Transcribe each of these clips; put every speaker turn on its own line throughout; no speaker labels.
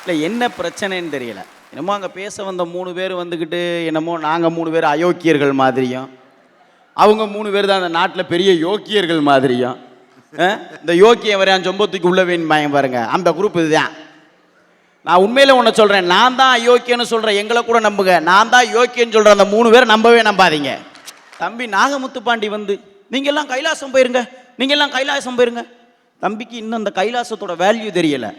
இல்லை என்ன பிரச்சனைன்னு தெரியல. என்னமோ அங்கே பேச வந்த 3 பேர் வந்துக்கிட்டு என்னமோ நாங்கள் 3 பேர் அயோக்கியர்கள் மாதிரியும், அவங்க 3 பேர் தான் அந்த நாட்டில் பெரிய யோக்கியர்கள் மாதிரியும், இந்த யோக்கியம் வரையான் சொம்பத்துக்கு உள்ளவேன் மயம் பாருங்க, அந்த குரூப் இதுதான். நான் உண்மையில ஒன்று சொல்கிறேன், நான் தான் அயோக்கியன்னு சொல்கிறேன், எங்களை கூட நம்புங்க. நான் தான் யோக்கியன்னு சொல்கிறேன், அந்த 3 பேர் நம்பவே நம்பாதீங்க. தம்பி நாகமுத்துப்பாண்டி வந்து நீங்கள்லாம் கைலாசம் போயிருங்க, நீங்கள்லாம் கைலாசம் போயிருங்க. தம்பிக்கு இன்னும் அந்த கைலாசத்தோட வேல்யூ தெரியலை.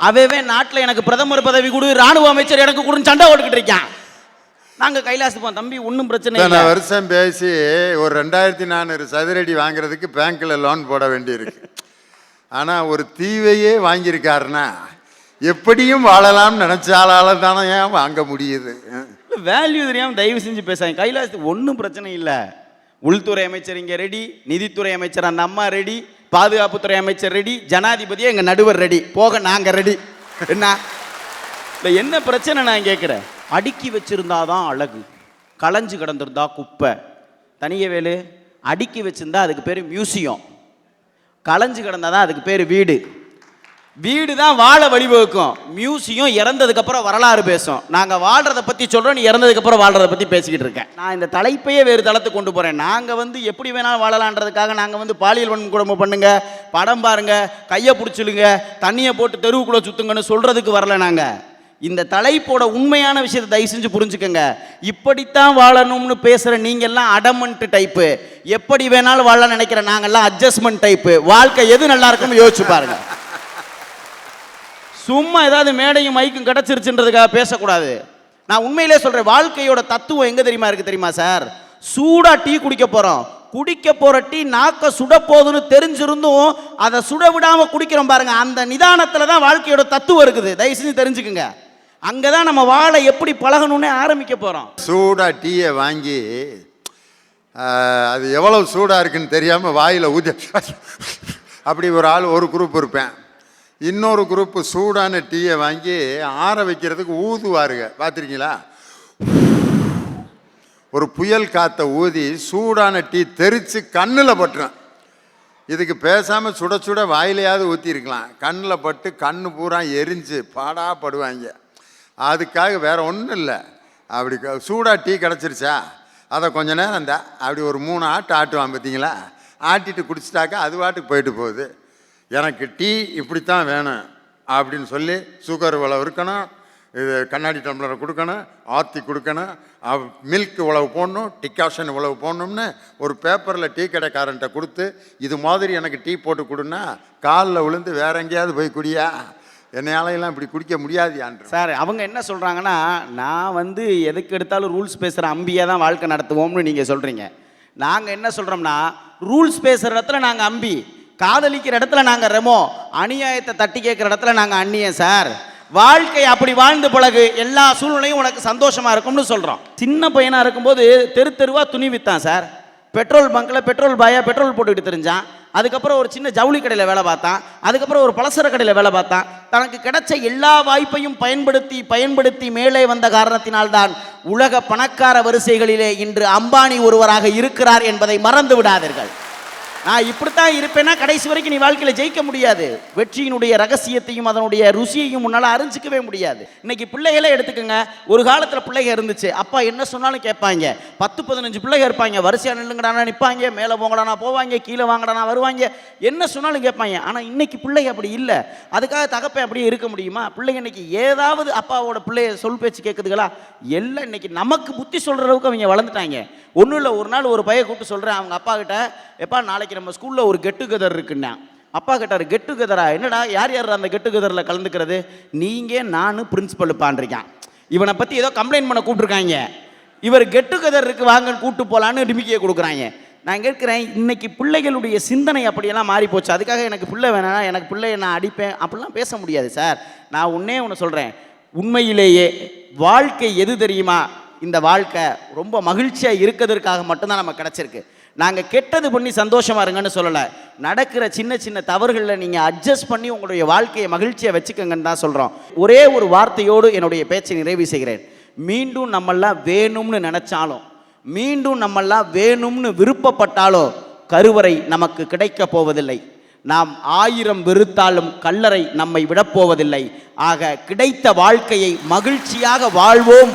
அவே நாட்டில் எனக்கு பிரதமர் பதவி கொடு, ராணுவ அமைச்சர் எனக்கு கொடுன்னு சண்டை ஓட்டுக்கிட்டு இருக்கான். நாங்கள் கைலாசத்துக்கு போவோம் தம்பி, ஒன்றும் பிரச்சனை இல்லை.
வருஷம் பேசி ஒரு 2400 சதுரடி வாங்குறதுக்கு பேங்க்ல லோன் போட வேண்டியிருக்கு. ஆனால் ஒரு தீவையே வாங்கியிருக்காருன்னா எப்படியும் வாழலாம்னு நினைச்சாலால தானே ஏன் வாங்க முடியுது?
வேல்யூ தெரியாமல் தயவு செஞ்சு பேசாங்க. கைலாசத்துக்கு ஒன்றும் பிரச்சனை இல்லை. உள்துறை அமைச்சர் இங்கே ரெடி, நிதித்துறை அமைச்சர் அந்த அம்மா ரெடி, பாதுகாப்புத்துறை அமைச்சர் ரெடி, ஜனாதிபதியே எங்கள் நடுவர் ரெடி, போக நாங்கள் ரெடி. என்ன இல்லை என்ன பிரச்சனை நான் கேட்குறேன். அடுக்கி வச்சிருந்தாதான் அழகு, களைஞ்சு கிடந்திருந்தா குப்பை. தனியவேலு அடுக்கி வச்சிருந்தா அதுக்கு பேர் மியூசியம், களைஞ்சு கிடந்தாதான் அதுக்கு பேர் வீடு. வீடு தான் வாழ வழிவகுக்கும், மியூசியம் இறந்ததுக்கு அப்புறம் வரலாறு பேசும். நாங்கள் வாழ்றதை பற்றி சொல்கிறோம், நீ இறந்ததுக்கு அப்புறம் வாழ்றதை பற்றி பேசிக்கிட்டு இருக்கேன். நான் இந்த தலைப்பையே வேறு தளத்துக்கு கொண்டு போகிறேன். நாங்கள் வந்து எப்படி வேணாலும் வாழலான்றதுக்காக நாங்கள் வந்து பாலியல் வன்கொடுமை பண்ணுங்க, படம் பாருங்க, கையை பிடிச்சிடுங்க, தண்ணியை போட்டு தெருவுக்குள்ளே சுத்துங்கன்னு சொல்கிறதுக்கு வரல. நாங்கள் இந்த தலைப்போட உண்மையான விஷயத்தை தயவு செஞ்சு புரிஞ்சுக்கங்க. இப்படித்தான் வாழணும்னு பேசுகிற நீங்கள்லாம் அடமெண்ட் டைப்பு, எப்படி வேணாலும் வாழ நினைக்கிற நாங்கள்லாம் அட்ஜஸ்ட்மெண்ட் டைப்பு. வாழ்க்கை எது நல்லா இருக்குன்னு யோசிச்சு பாருங்க. சும்மா ஏதாவது மேடையும் மைக்கும் கிடச்சிருச்சுன்றதுக்காக பேசக்கூடாது. நான் உண்மையிலே சொல்கிறேன், வாழ்க்கையோட தத்துவம் எங்கே தெரியுமா இருக்குது தெரியுமா சார்? சூடாக டீ குடிக்க போகிறோம், குடிக்க போகிற டீ நாக்க சுட போகுதுன்னு தெரிஞ்சிருந்தும் அதை சுட விடாமல் குடிக்கிறோம் பாருங்க. அந்த நிதானத்தில் தான் வாழ்க்கையோட தத்துவம் இருக்குது. தயவு செஞ்சு தெரிஞ்சுக்குங்க. அங்கே தான் நம்ம வாழ எப்படி பழகணும்னு ஆரம்பிக்க போகிறோம்.
சூடாக டீயை வாங்கி அது எவ்வளவு சூடாக இருக்குன்னு தெரியாமல் வாயில் ஊதி அப்படி ஒரு ஆள் ஒரு குரூப் இருப்பேன். இன்னொரு குரூப்பு சூடான டீயை வாங்கி ஆற வைக்கிறதுக்கு ஊதுவாருங்க, பார்த்துருக்கீங்களா? ஒரு புயல் காற்றை ஊதி சூடான டீ தெரித்து கண்ணில் பட்டுரும். இதுக்கு பேசாமல் சுட சுட வாயிலையாவது ஊற்றிருக்கலாம், கண்ணில் பட்டு கண்ணு பூரா எரிஞ்சு பாடாப்படுவாங்க. அதுக்காக வேற ஒன்றும் இல்லை. அப்படி சூடாக டீ கிடச்சிருச்சா அதை கொஞ்ச நேரம் இந்த அப்படி ஒரு 3 ஆட்டு ஆட்டுவான், பார்த்தீங்களா? ஆட்டிட்டு குடிச்சிட்டாக்கா அது பாட்டுக்கு போயிட்டு போகுது. எனக்கு டீ இப்படித்தான் வேணும் அப்படின்னு சொல்லி சுகர் இவ்வளவு இருக்கணும், இது கண்ணாடி டம்ளரை கொடுக்கணும், ஆற்றி கொடுக்கணும், மில்க் இவ்வளவு போடணும், டிகாஷன் இவ்வளவு போடணும்னு ஒரு பேப்பரில் டீ கடைக்காரன்ட்ட கொடுத்து இது மாதிரி எனக்கு டீ போட்டு கொடுன்னா காலில் விழுந்து வேற எங்கேயாவது போய் குடியா, என்னையாலையெல்லாம் இப்படி குடிக்க முடியாதுயான்
சார். அவங்க என்ன சொல்கிறாங்கன்னா, நான் வந்து எதுக்கு எடுத்தாலும் ரூல்ஸ் பேசுகிற அம்பியாக தான் வாழ்க்கை நடத்துவோம்னு நீங்கள் சொல்கிறீங்க. நாங்கள் என்ன சொல்கிறோம்னா, ரூல்ஸ் பேசுகிற இடத்துல நாங்கள் அம்பி, காதலிக்கிற இடத்துல நாங்கள் ரெமோ, அநியாயத்தை தட்டி கேட்குற இடத்துல நாங்கள் அந்நியம் சார். வாழ்க்கை அப்படி வாழ்ந்து பழகு, எல்லா சூழ்நிலையும் உனக்கு சந்தோஷமாக இருக்கும்னு சொல்கிறோம். சின்ன பையனாக இருக்கும்போது தெரு தெருவாக துணி விற்றான் சார். பெட்ரோல் பங்க்கில் பெட்ரோல் பாயா பெட்ரோல் போட்டுக்கிட்டு தெரிஞ்சான். அதுக்கப்புறம் ஒரு சின்ன ஜவுளி கடையில் வேலை பார்த்தான். அதுக்கப்புறம் ஒரு பலசர கடையில் வேலை பார்த்தான். தனக்கு கிடைச்ச எல்லா வாய்ப்பையும் பயன்படுத்தி மேலே வந்த காரணத்தினால்தான் உலக பணக்கார வரிசைகளிலே இன்று அம்பானி ஒருவராக இருக்கிறார் என்பதை மறந்து விடாதீர்கள். நான் இப்படித்தான் இருப்பேன்னா கடைசி வரைக்கும் நீ வாழ்க்கையில் ஜெயிக்க முடியாது. வெற்றியினுடைய ரகசியத்தையும் அதனுடைய ருசியையும் உன்னால் அறிஞ்சிக்கவே முடியாது. இன்னைக்கு பிள்ளைகளே எடுத்துக்கோங்க. ஒரு காலத்தில் பிள்ளைங்க இருந்துச்சு, அப்பா என்ன சொன்னாலும் கேட்பாங்க. 10-15 பிள்ளைங்க இருப்பாங்க, வரிசையாக நில்லுங்கடானா நிற்பாங்க, மேலே போங்கடானா போவாங்க, கீழே வாங்கடானா வருவாங்க, என்ன சொன்னாலும் கேட்பாங்க. ஆனால் இன்னைக்கு பிள்ளைங்க அப்படி இல்லை. அதுக்காக தகப்பை அப்படியே இருக்க முடியுமா? பிள்ளைங்க இன்னைக்கு ஏதாவது அப்பாவோட பிள்ளைய சொல் பேச்சு கேட்குதுங்களா? எல்லாம் இன்னைக்கு நமக்கு புத்தி சொல்கிற அளவுக்கு அவங்க வளர்ந்துட்டாங்க. ஒன்றும் இல்லை, ஒரு நாள் ஒரு பையன் கூப்பிட்டு சொல்கிறேன் அவங்க அப்பா கிட்ட, எப்பா நாளைக்கு நம்ம ஸ்கூலில் ஒரு கெட் டுகெதர் இருக்குன்னா. அப்பா கேட்டார், கெட் டுகெதரா? என்னடா, யார் யார் அந்த கெட் டுகெதரில் கலந்துக்கிறது? நீங்கள் நான் பிரின்சிபல் பாண்டிருக்கான். இவனை பற்றி ஏதோ கம்ப்ளைண்ட் பண்ண கூப்பிட்ருக்காங்க. இவர் கெட் டுகெதர் இருக்கு வாங்கன்னு கூப்பிட்டு போகலான்னு டிமிக்கியை கொடுக்குறாங்க. நான் கேட்குறேன், இன்னைக்கு பிள்ளைகளுடைய சிந்தனை அப்படியெல்லாம் மாறி போச்சு. அதுக்காக எனக்கு பிள்ளை வேணாம், எனக்கு பிள்ளையை நான் அடிப்பேன் அப்படிலாம் பேச முடியாது சார். நான் ஒன்று சொல்கிறேன், உண்மையிலேயே வாழ்க்கை எது தெரியுமா? இந்த வாழ்க்கை ரொம்ப மகிழ்ச்சியாக இருக்கிறதுக்காக மட்டும்தான் நம்ம கிடச்சிருக்கு. நாங்கள் கெட்டது பண்ணி சந்தோஷமாக இருங்கன்னு சொல்லலை. நடக்கிற சின்ன சின்ன தவறுகளில் நீங்கள் அட்ஜஸ்ட் பண்ணி உங்களுடைய வாழ்க்கையை மகிழ்ச்சியாக வச்சுக்கோங்கன்னு தான் சொல்கிறோம். ஒரே ஒரு வார்த்தையோடு என்னுடைய பேச்சை நிறைவு செய்கிறேன். மீண்டும் நம்மெல்லாம் வேணும்னு நினச்சாலும், மீண்டும் நம்மெல்லாம் வேணும்னு விருப்பப்பட்டாலோ கருவறை நமக்கு கிடைக்க போவதில்லை. நாம் 1000 வெறுத்தாலும் கல்லறை நம்மை விடப்போவதில்லை. ஆக கிடைத்த வாழ்க்கையை மகிழ்ச்சியாக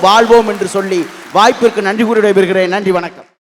வாழ்வோம் என்று சொல்லி வாய்ப்பிற்கு நன்றி கூறி விடைபெறுகிறேன். நன்றி, வணக்கம்.